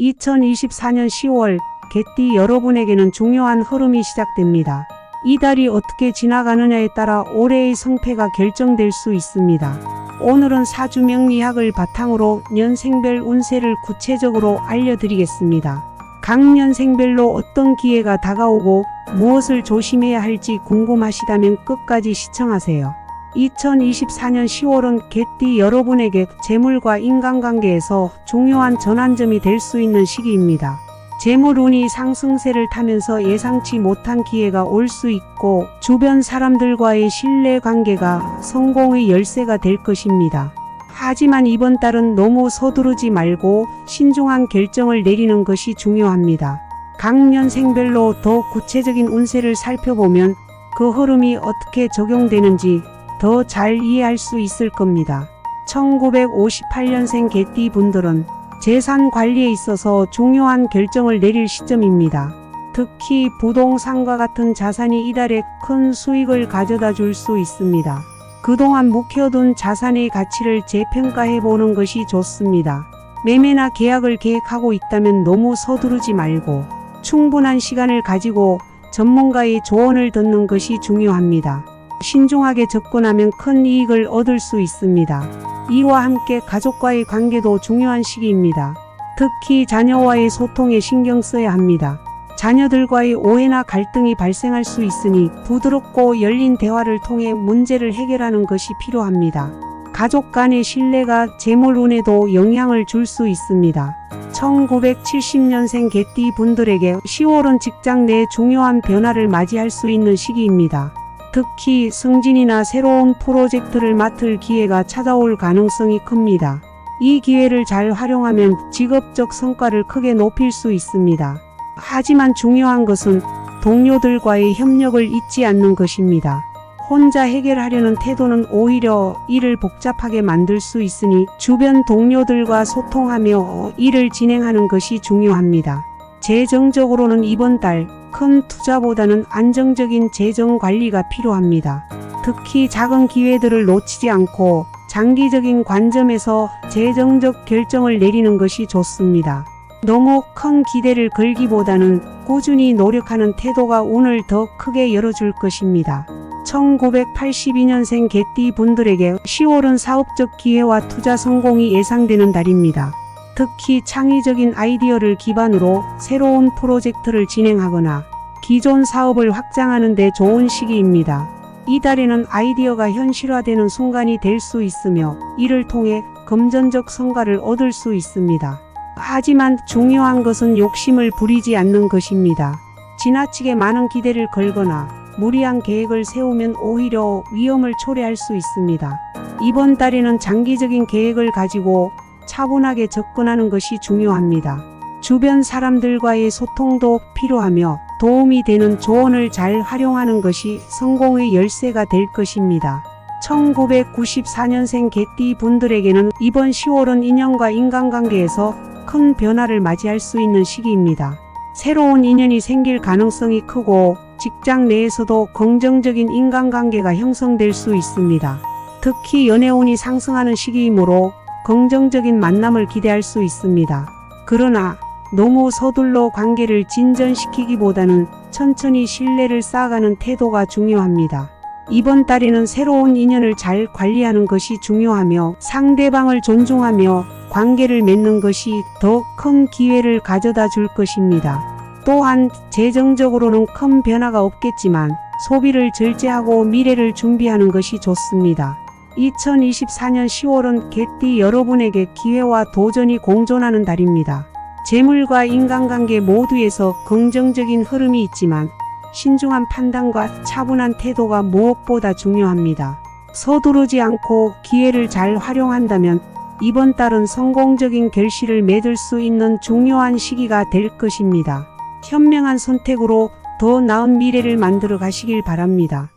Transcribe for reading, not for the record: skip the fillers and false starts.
2024년 10월 개띠 여러분에게는 중요한 흐름이 시작됩니다. 이 달이 어떻게 지나가느냐에 따라 올해의 성패가 결정될 수 있습니다. 오늘은 사주명리학을 바탕으로 년생별 운세를 구체적으로 알려드리겠습니다. 각 년생별로 어떤 기회가 다가오고 무엇을 조심해야 할지 궁금하시다면 끝까지 시청하세요. 2024년 10월은 개띠 여러분에게 재물과 인간관계에서 중요한 전환점이 될 수 있는 시기입니다. 재물운이 상승세를 타면서 예상치 못한 기회가 올 수 있고 주변 사람들과의 신뢰관계가 성공의 열쇠가 될 것입니다. 하지만 이번 달은 너무 서두르지 말고 신중한 결정을 내리는 것이 중요합니다. 각 년생별로 더 구체적인 운세를 살펴보면 그 흐름이 어떻게 적용되는지 더 잘 이해할 수 있을 겁니다. 1958년생 개띠 분들은 재산 관리에 있어서 중요한 결정을 내릴 시점입니다. 특히 부동산과 같은 자산이 이달에 큰 수익을 가져다 줄 수 있습니다. 그동안 묵혀둔 자산의 가치를 재평가해 보는 것이 좋습니다. 매매나 계약을 계획하고 있다면 너무 서두르지 말고 충분한 시간을 가지고 전문가의 조언을 듣는 것이 중요합니다. 신중하게 접근하면 큰 이익을 얻을 수 있습니다. 이와 함께 가족과의 관계도 중요한 시기입니다. 특히 자녀와의 소통에 신경 써야 합니다. 자녀들과의 오해나 갈등이 발생할 수 있으니 부드럽고 열린 대화를 통해 문제를 해결하는 것이 필요합니다. 가족 간의 신뢰가 재물운에도 영향을 줄 수 있습니다. 1970년생 개띠 분들에게 10월은 직장 내 중요한 변화를 맞이할 수 있는 시기입니다. 특히 승진이나 새로운 프로젝트를 맡을 기회가 찾아올 가능성이 큽니다. 이 기회를 잘 활용하면 직업적 성과를 크게 높일 수 있습니다. 하지만 중요한 것은 동료들과의 협력을 잊지 않는 것입니다. 혼자 해결하려는 태도는 오히려 일을 복잡하게 만들 수 있으니 주변 동료들과 소통하며 일을 진행하는 것이 중요합니다. 재정적으로는 이번 달 큰 투자보다는 안정적인 재정 관리가 필요합니다. 특히 작은 기회들을 놓치지 않고 장기적인 관점에서 재정적 결정을 내리는 것이 좋습니다. 너무 큰 기대를 걸기보다는 꾸준히 노력하는 태도가 운을 더 크게 열어줄 것입니다. 1982년생 개띠 분들에게 10월은 사업적 기회와 투자 성공이 예상되는 달입니다. 특히 창의적인 아이디어를 기반으로 새로운 프로젝트를 진행하거나 기존 사업을 확장하는 데 좋은 시기입니다. 이 달에는 아이디어가 현실화되는 순간이 될 수 있으며 이를 통해 금전적 성과를 얻을 수 있습니다. 하지만 중요한 것은 욕심을 부리지 않는 것입니다. 지나치게 많은 기대를 걸거나 무리한 계획을 세우면 오히려 위험을 초래할 수 있습니다. 이번 달에는 장기적인 계획을 가지고 차분하게 접근하는 것이 중요합니다. 주변 사람들과의 소통도 필요하며 도움이 되는 조언을 잘 활용하는 것이 성공의 열쇠가 될 것입니다. 1994년생 개띠 분들에게는 이번 10월은 인연과 인간관계에서 큰 변화를 맞이할 수 있는 시기입니다. 새로운 인연이 생길 가능성이 크고 직장 내에서도 긍정적인 인간관계가 형성될 수 있습니다. 특히 연애운이 상승하는 시기이므로 긍정적인 만남을 기대할 수 있습니다. 그러나 너무 서둘러 관계를 진전시키기보다는 천천히 신뢰를 쌓아가는 태도가 중요합니다. 이번 달에는 새로운 인연을 잘 관리하는 것이 중요하며 상대방을 존중하며 관계를 맺는 것이 더 큰 기회를 가져다 줄 것입니다. 또한 재정적으로는 큰 변화가 없겠지만 소비를 절제하고 미래를 준비하는 것이 좋습니다. 2024년 10월은 개띠 여러분에게 기회와 도전이 공존하는 달입니다. 재물과 인간관계 모두에서 긍정적인 흐름이 있지만 신중한 판단과 차분한 태도가 무엇보다 중요합니다. 서두르지 않고 기회를 잘 활용한다면 이번 달은 성공적인 결실을 맺을 수 있는 중요한 시기가 될 것입니다. 현명한 선택으로 더 나은 미래를 만들어 가시길 바랍니다.